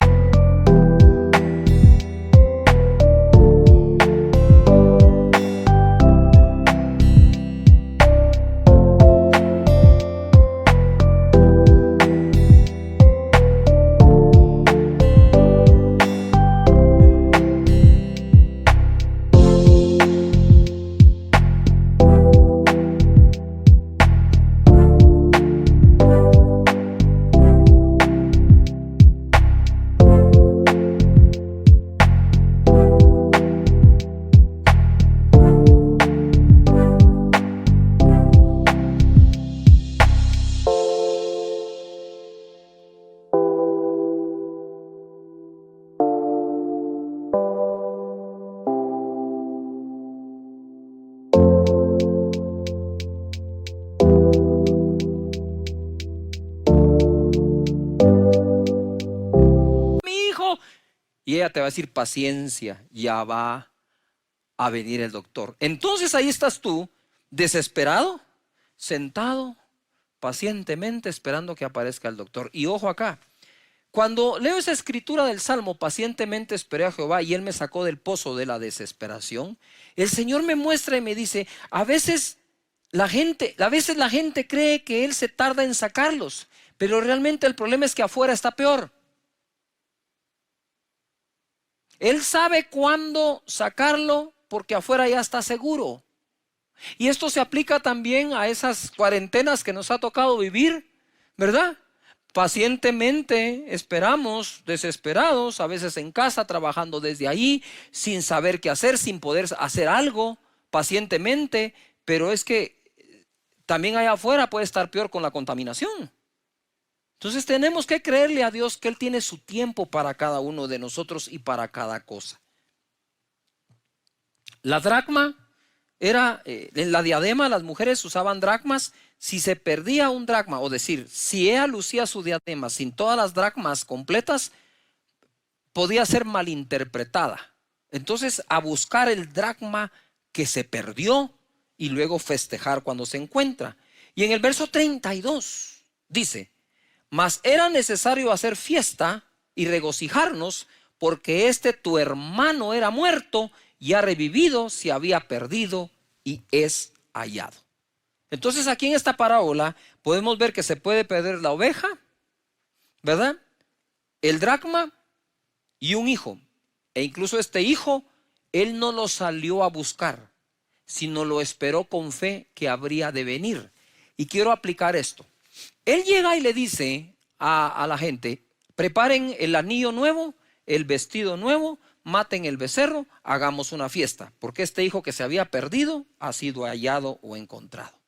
Y ella te va a decir: paciencia, ya va a venir el doctor. Entonces ahí estás tú, desesperado, sentado pacientemente esperando que aparezca el doctor. Y ojo acá, cuando leo esa escritura del Salmo, pacientemente esperé a Jehová y Él me sacó del pozo de la desesperación, el Señor me muestra y me dice: a veces la gente cree que Él se tarda en sacarlos, pero realmente el problema es que afuera está peor. Él sabe cuándo sacarlo porque afuera ya está seguro. Y esto se aplica también a esas cuarentenas que nos ha tocado vivir, ¿verdad? Pacientemente esperamos, desesperados, a veces en casa, trabajando desde ahí, sin saber qué hacer, sin poder hacer algo, pacientemente. Pero es que también allá afuera puede estar peor con la contaminación. Entonces tenemos que creerle a Dios que Él tiene su tiempo para cada uno de nosotros y para cada cosa. La dracma era, en la diadema las mujeres usaban dracmas. Si se perdía un dracma, o decir, si ella lucía su diadema sin todas las dracmas completas, podía ser malinterpretada. Entonces, a buscar el dracma que se perdió y luego festejar cuando se encuentra. Y en el verso 32 dice: mas era necesario hacer fiesta y regocijarnos, porque tu hermano era muerto y ha revivido, se había perdido y es hallado. Entonces aquí en esta parábola podemos ver que se puede perder la oveja, ¿verdad?, el dracma y un hijo. E incluso este hijo, él no lo salió a buscar, sino lo esperó con fe que habría de venir. Y quiero aplicar esto. Él llega y le dice a la gente: preparen el anillo nuevo, el vestido nuevo, maten el becerro, hagamos una fiesta, porque este hijo que se había perdido ha sido hallado o encontrado.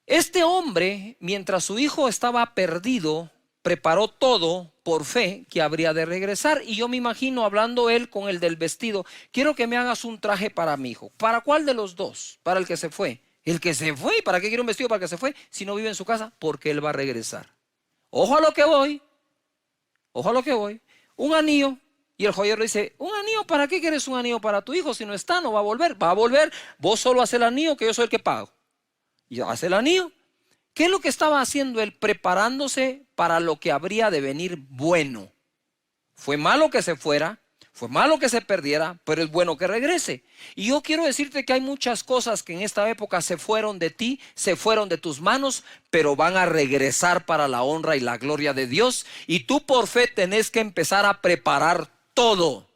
Este hombre, mientras su hijo estaba perdido, preparó todo por fe que habría de regresar. Y yo me imagino hablando él con el del vestido: quiero que me hagas un traje para mi hijo. ¿Para cuál de los dos? Para el que se fue. El que se fue, ¿para qué quiere un vestido para el que se fue si no vive en su casa? Porque él va a regresar. Ojo a lo que voy, ojo a lo que voy. Un anillo. Y el joyero dice: ¿un anillo? ¿Para qué quieres un anillo para tu hijo? Si no está, no va a volver. Va a volver, vos solo haces el anillo, que yo soy el que pago. Y hace el anillo. ¿Qué es lo que estaba haciendo él? Preparándose para lo que habría de venir bueno. Fue malo que se fuera, fue malo que se perdiera, pero es bueno que regrese. Y yo quiero decirte que hay muchas cosas que en esta época se fueron de ti, se fueron de tus manos, pero van a regresar para la honra y la gloria de Dios. Y tú por fe tenés que empezar a preparar todo.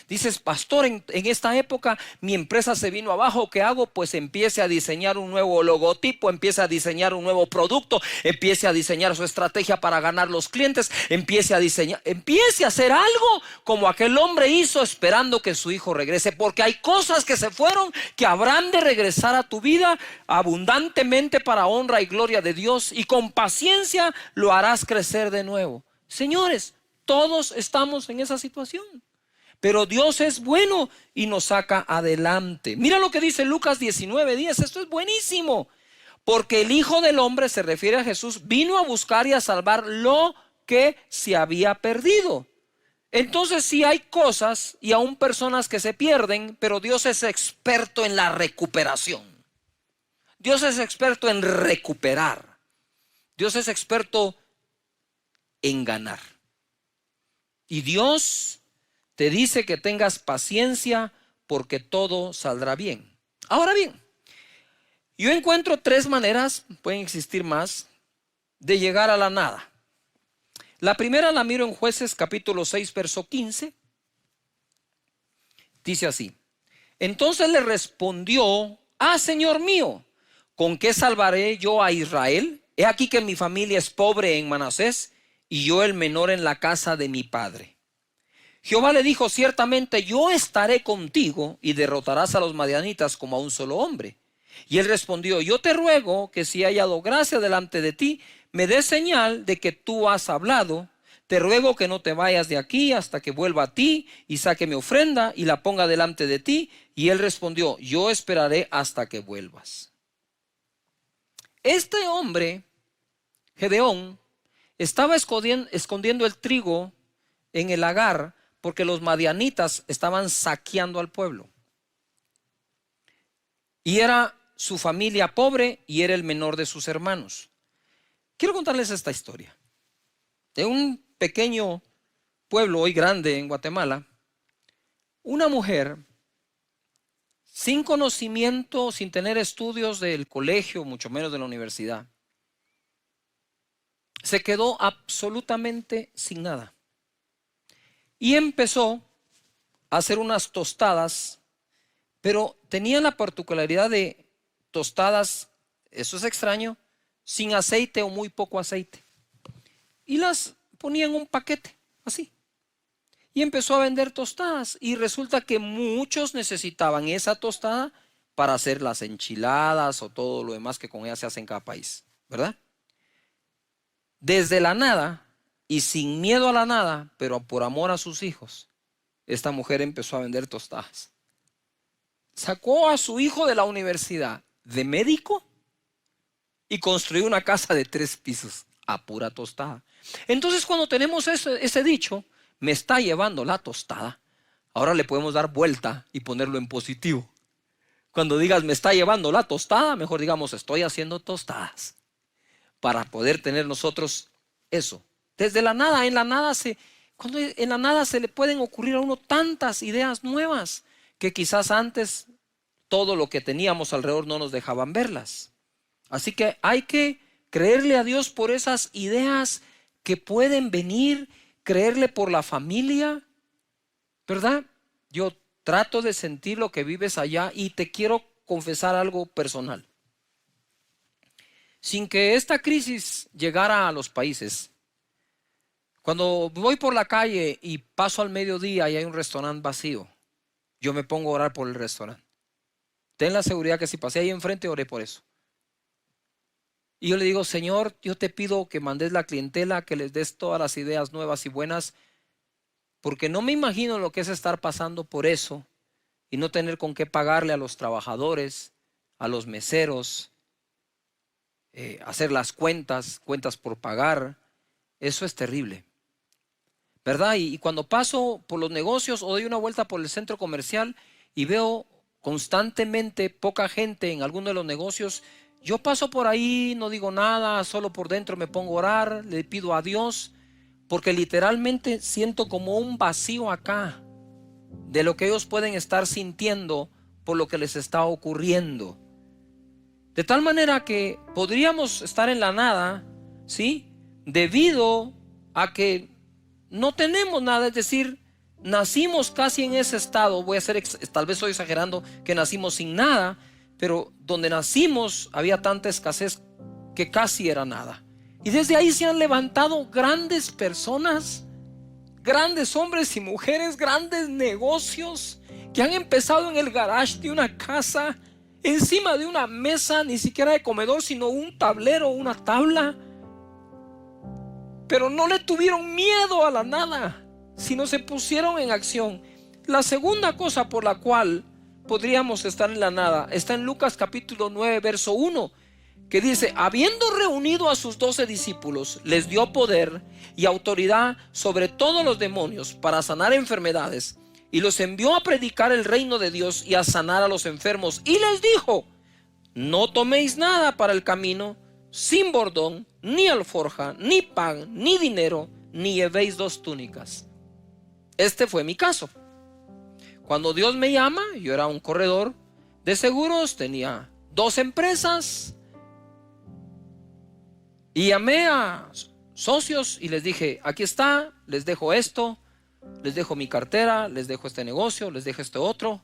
Dices: pastor, en esta época mi empresa se vino abajo, ¿qué hago? Pues empiece a diseñar un nuevo logotipo, empiece a diseñar un nuevo producto, empiece a diseñar su estrategia para ganar los clientes, empiece a hacer algo como aquel hombre hizo esperando que su hijo regrese, porque hay cosas que se fueron que habrán de regresar a tu vida abundantemente para honra y gloria de Dios, y con paciencia lo harás crecer de nuevo. Señores, todos estamos en esa situación. Pero Dios es bueno y nos saca adelante. Mira lo que dice Lucas 19:10. Esto es buenísimo. Porque el Hijo del Hombre, se refiere a Jesús, vino a buscar y a salvar lo que se había perdido. Entonces sí hay cosas y aún personas que se pierden, pero Dios es experto en la recuperación. Dios es experto en recuperar. Dios es experto en ganar. Y Dios te dice que tengas paciencia porque todo saldrá bien. Ahora bien, yo encuentro 3 maneras, pueden existir más, de llegar a la nada. La primera la miro en Jueces capítulo 6, verso 15. Dice así: entonces le respondió: Señor mío, ¿con qué salvaré yo a Israel? He aquí que mi familia es pobre en Manasés y yo el menor en la casa de mi padre. Jehová le dijo: ciertamente yo estaré contigo y derrotarás a los madianitas como a un solo hombre. Y él respondió: yo te ruego que si he hallado gracia delante de ti, me des señal de que tú has hablado. Te ruego que no te vayas de aquí hasta que vuelva a ti y saque mi ofrenda y la ponga delante de ti. Y él respondió: yo esperaré hasta que vuelvas. Este hombre, Gedeón, estaba escondiendo el trigo en el lagar porque los madianitas estaban saqueando al pueblo. Y era su familia pobre y era el menor de sus hermanos. Quiero contarles esta historia. De un pequeño pueblo hoy grande en Guatemala, una mujer sin conocimiento, sin tener estudios del colegio, mucho menos de la universidad, se quedó absolutamente sin nada. Y empezó a hacer unas tostadas, pero tenía la particularidad de tostadas, eso es extraño, sin aceite o muy poco aceite. Y las ponía en un paquete, así. Y empezó a vender tostadas. Y resulta que muchos necesitaban esa tostada para hacer las enchiladas o todo lo demás que con ella se hace en cada país, ¿verdad? Desde la nada y sin miedo a la nada, pero por amor a sus hijos, esta mujer empezó a vender tostadas. Sacó a su hijo de la universidad de médico y construyó una casa de 3 pisos a pura tostada. Entonces, cuando tenemos ese dicho, me está llevando la tostada, ahora le podemos dar vuelta y ponerlo en positivo. Cuando digas me está llevando la tostada, mejor digamos estoy haciendo tostadas, para poder tener nosotros eso. Desde la nada, en la nada se le pueden ocurrir a uno tantas ideas nuevas que quizás antes todo lo que teníamos alrededor no nos dejaban verlas. Así que hay que creerle a Dios por esas ideas que pueden venir, creerle por la familia, ¿verdad? Yo trato de sentir lo que vives allá y te quiero confesar algo personal. Sin que esta crisis llegara a los países, cuando voy por la calle y paso al mediodía y hay un restaurante vacío, yo me pongo a orar por el restaurante. Ten la seguridad que si pasé ahí enfrente, oré por eso. Y yo le digo, Señor, yo te pido que mandes la clientela, que les des todas las ideas nuevas y buenas, porque no me imagino lo que es estar pasando por eso y no tener con qué pagarle a los trabajadores, a los meseros, hacer las cuentas por pagar. Eso es terrible, ¿verdad? Y cuando paso por los negocios o doy una vuelta por el centro comercial y veo constantemente poca gente en alguno de los negocios, yo paso por ahí, no digo nada, solo por dentro me pongo a orar, le pido a Dios, porque literalmente siento como un vacío acá de lo que ellos pueden estar sintiendo por lo que les está ocurriendo. De tal manera que podríamos estar en la nada, ¿sí? Debido a que no tenemos nada, es decir, nacimos casi en ese estado. Tal vez estoy exagerando que nacimos sin nada, pero donde nacimos había tanta escasez que casi era nada. Y desde ahí se han levantado grandes personas, grandes hombres y mujeres, grandes negocios que han empezado en el garage de una casa, encima de una mesa, ni siquiera de comedor, sino un tablero, una tabla. Pero no le tuvieron miedo a la nada, sino se pusieron en acción. La segunda cosa por la cual podríamos estar en la nada está en Lucas capítulo 9 verso 1, que dice: habiendo reunido a sus 12 discípulos, les dio poder y autoridad sobre todos los demonios para sanar enfermedades, y los envió a predicar el reino de Dios y a sanar a los enfermos. Y les dijo: no toméis nada para el camino, sin bordón, ni alforja, ni pan, ni dinero, ni llevéis 2 túnicas. Este fue mi caso. Cuando Dios me llama, yo era un corredor de seguros, tenía 2 empresas y llamé a socios y les dije: aquí está, les dejo esto, les dejo mi cartera, les dejo este negocio, les dejo este otro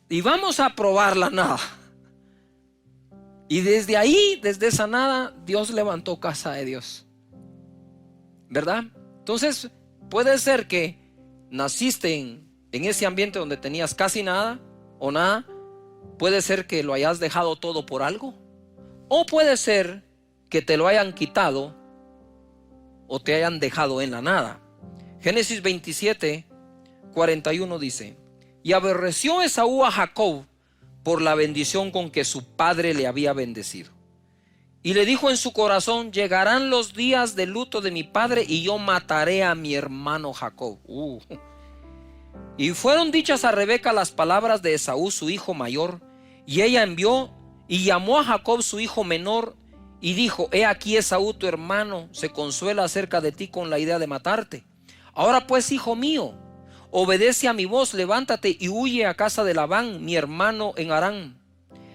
y vamos a probar la nada. Y desde ahí, desde esa nada, Dios levantó Casa de Dios, ¿verdad? Entonces puede ser que naciste en ese ambiente donde tenías casi nada o nada. Puede ser que lo hayas dejado todo por algo, o puede ser que te lo hayan quitado o te hayan dejado en la nada. Génesis 27, 41 dice: y aborreció Esaú a Jacob por la bendición con que su padre le había bendecido, Y le dijo en su corazón: llegarán los días de luto de mi padre y yo mataré a mi hermano Jacob. Y fueron dichas a Rebeca las palabras de Esaú, su hijo mayor, y ella envió y llamó a Jacob, su hijo menor, y dijo: he aquí Esaú tu hermano se consuela acerca de ti con la idea de matarte. Ahora pues, hijo mío, obedece a mi voz, levántate y huye a casa de Labán, mi hermano, en Harán.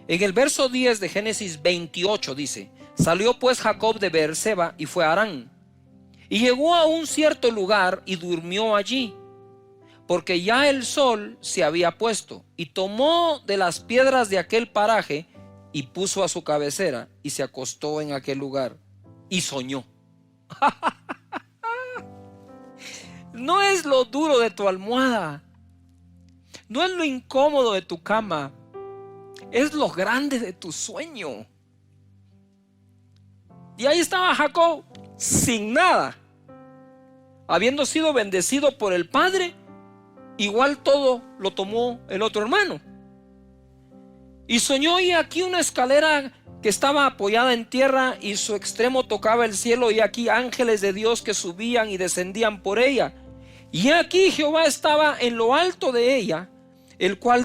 En el verso 10 de Génesis 28 dice: salió pues Jacob de Beerseba y fue a Harán. Y llegó a un cierto lugar y durmió allí, porque ya el sol se había puesto. Y tomó de las piedras de aquel paraje y puso a su cabecera y se acostó en aquel lugar y soñó. No es lo duro de tu almohada, no es lo incómodo de tu cama, es lo grande de tu sueño. Y ahí estaba Jacob, sin nada, habiendo sido bendecido por el padre. Igual todo lo tomó el otro hermano. Y soñó, y aquí una escalera que estaba apoyada en tierra y su extremo tocaba el cielo, y aquí ángeles de Dios que subían y descendían por ella. Y aquí Jehová estaba en lo alto de ella, el cual...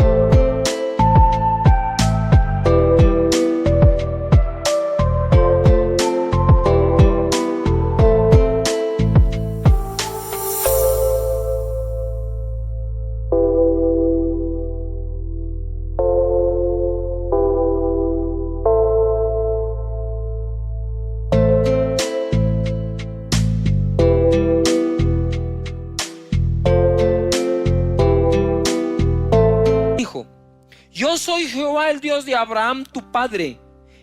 yo soy Jehová, el Dios de Abraham tu padre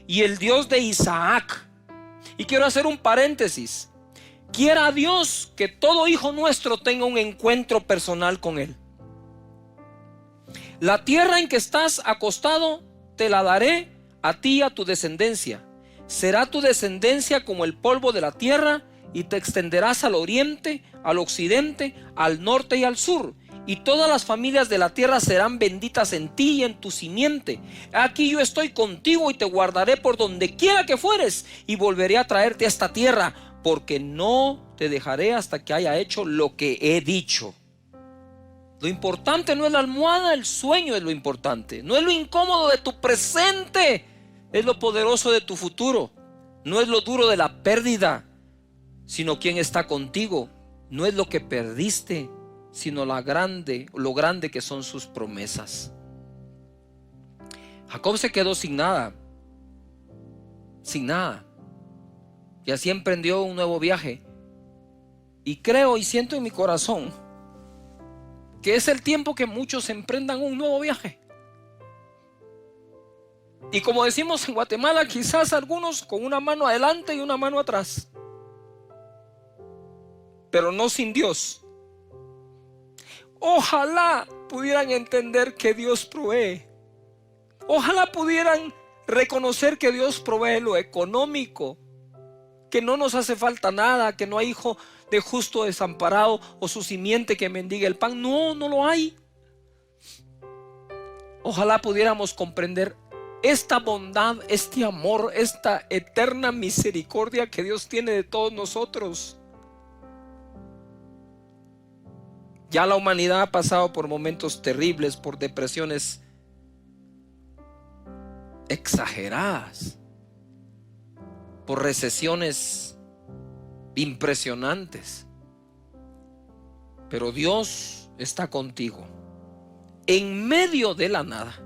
y el Dios de Isaac. Y quiero hacer un paréntesis. Quiera Dios que todo hijo nuestro tenga un encuentro personal con Él. La tierra en que estás acostado te la daré a ti y a tu descendencia. Será tu descendencia como el polvo de la tierra, y te extenderás al oriente, al occidente, al norte y al sur. Y todas las familias de la tierra serán benditas en ti y en tu simiente. Aquí yo estoy contigo y te guardaré por donde quiera que fueres, y volveré a traerte a esta tierra, porque no te dejaré hasta que haya hecho lo que he dicho. Lo importante no es la almohada, el sueño es lo importante. No es lo incómodo de tu presente, es lo poderoso de tu futuro. No es lo duro de la pérdida, sino quién está contigo. No es lo que perdiste, sino lo grande que son sus promesas. Jacob se quedó sin nada, y así emprendió un nuevo viaje. Y creo y siento en mi corazón que es el tiempo que muchos emprendan un nuevo viaje. Y como decimos en Guatemala, quizás algunos con una mano adelante y una mano atrás, pero no sin Dios. Ojalá pudieran entender que Dios provee. Ojalá pudieran reconocer que Dios provee lo económico, que no nos hace falta nada, que no hay hijo de justo desamparado o su simiente que mendigue el pan. No, no lo hay. Ojalá pudiéramos comprender esta bondad, este amor, esta eterna misericordia que Dios tiene de todos nosotros. Ya la humanidad ha pasado por momentos terribles, por depresiones exageradas, por recesiones impresionantes. Pero Dios está contigo. En medio de la nada,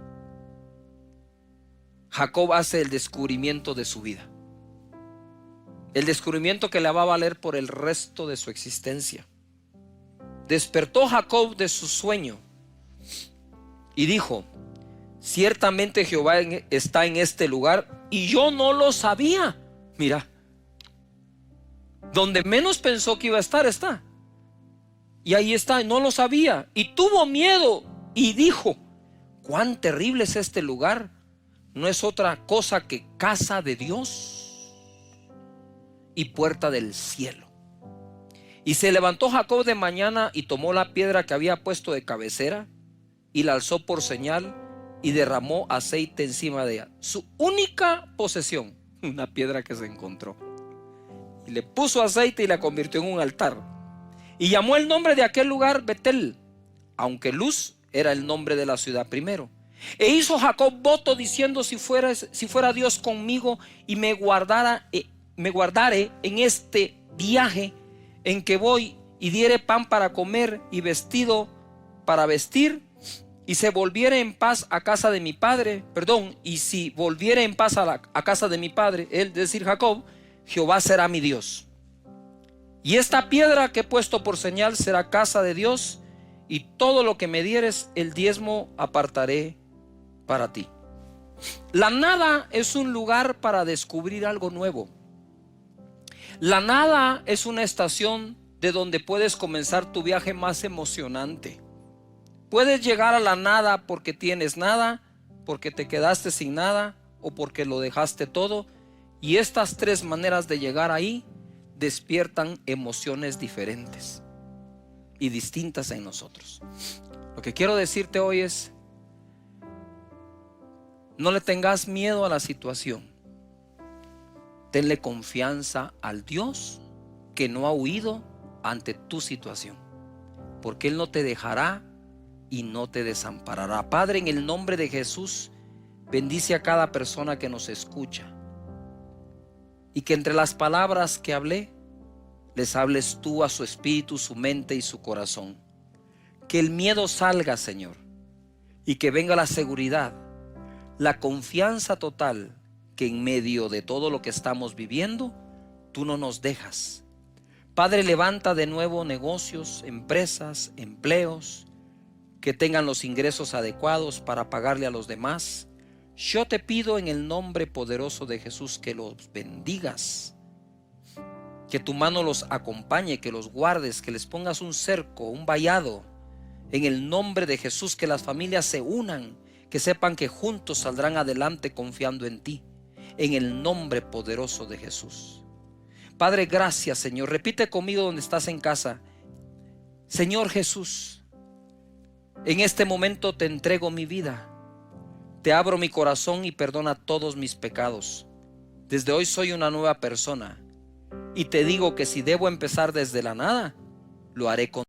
Jacob hace el descubrimiento de su vida. El descubrimiento que le va a valer por el resto de su existencia. Despertó Jacob de su sueño y dijo: ciertamente Jehová está en este lugar y yo no lo sabía. Mira, donde menos pensó que iba a estar, está. Y ahí está, no lo sabía. Y tuvo miedo y dijo: cuán terrible es este lugar. No es otra cosa que casa de Dios y puerta del cielo. Y se levantó Jacob de mañana y tomó la piedra que había puesto de cabecera y la alzó por señal y derramó aceite encima de ella. Su única posesión, una piedra que se encontró. Y le puso aceite y la convirtió en un altar. Y llamó el nombre de aquel lugar Betel, aunque Luz era el nombre de la ciudad primero. E hizo Jacob voto diciendo: si fuera Dios conmigo y me guardare en este viaje en que voy, y diere pan para comer y vestido para vestir, y se volviere en paz a casa de mi padre, y si volviere en paz a casa de mi padre, él, es decir, Jacob, Jehová será mi Dios. Y esta piedra que he puesto por señal será casa de Dios, y todo lo que me dieres el diezmo apartaré para ti. La nada es un lugar para descubrir algo nuevo. La nada es una estación de donde puedes comenzar tu viaje más emocionante. Puedes llegar a la nada porque tienes nada, porque te quedaste sin nada o porque lo dejaste todo. Y estas tres maneras de llegar ahí despiertan emociones diferentes y distintas en nosotros. Lo que quiero decirte hoy es: no le tengas miedo a la situación. Tenle confianza al Dios que no ha huido ante tu situación, porque Él no te dejará y no te desamparará. Padre, en el nombre de Jesús, bendice a cada persona que nos escucha, y que entre las palabras que hablé les hables tú a su espíritu, su mente y su corazón. Que el miedo salga, Señor, y que venga la seguridad, la confianza total que en medio de todo lo que estamos viviendo, tú no nos dejas. Padre, levanta de nuevo negocios, empresas, empleos, que tengan los ingresos adecuados para pagarle a los demás. Yo te pido en el nombre poderoso de Jesús que los bendigas, que tu mano los acompañe, que los guardes, que les pongas un cerco, un vallado. En el nombre de Jesús, que las familias se unan, que sepan que juntos saldrán adelante confiando en ti. En el nombre poderoso de Jesús. Padre, gracias, Señor. Repite conmigo donde estás en casa: Señor Jesús, en este momento te entrego mi vida. Te abro mi corazón y perdona todos mis pecados. Desde hoy soy una nueva persona. Y te digo que si debo empezar desde la nada, lo haré con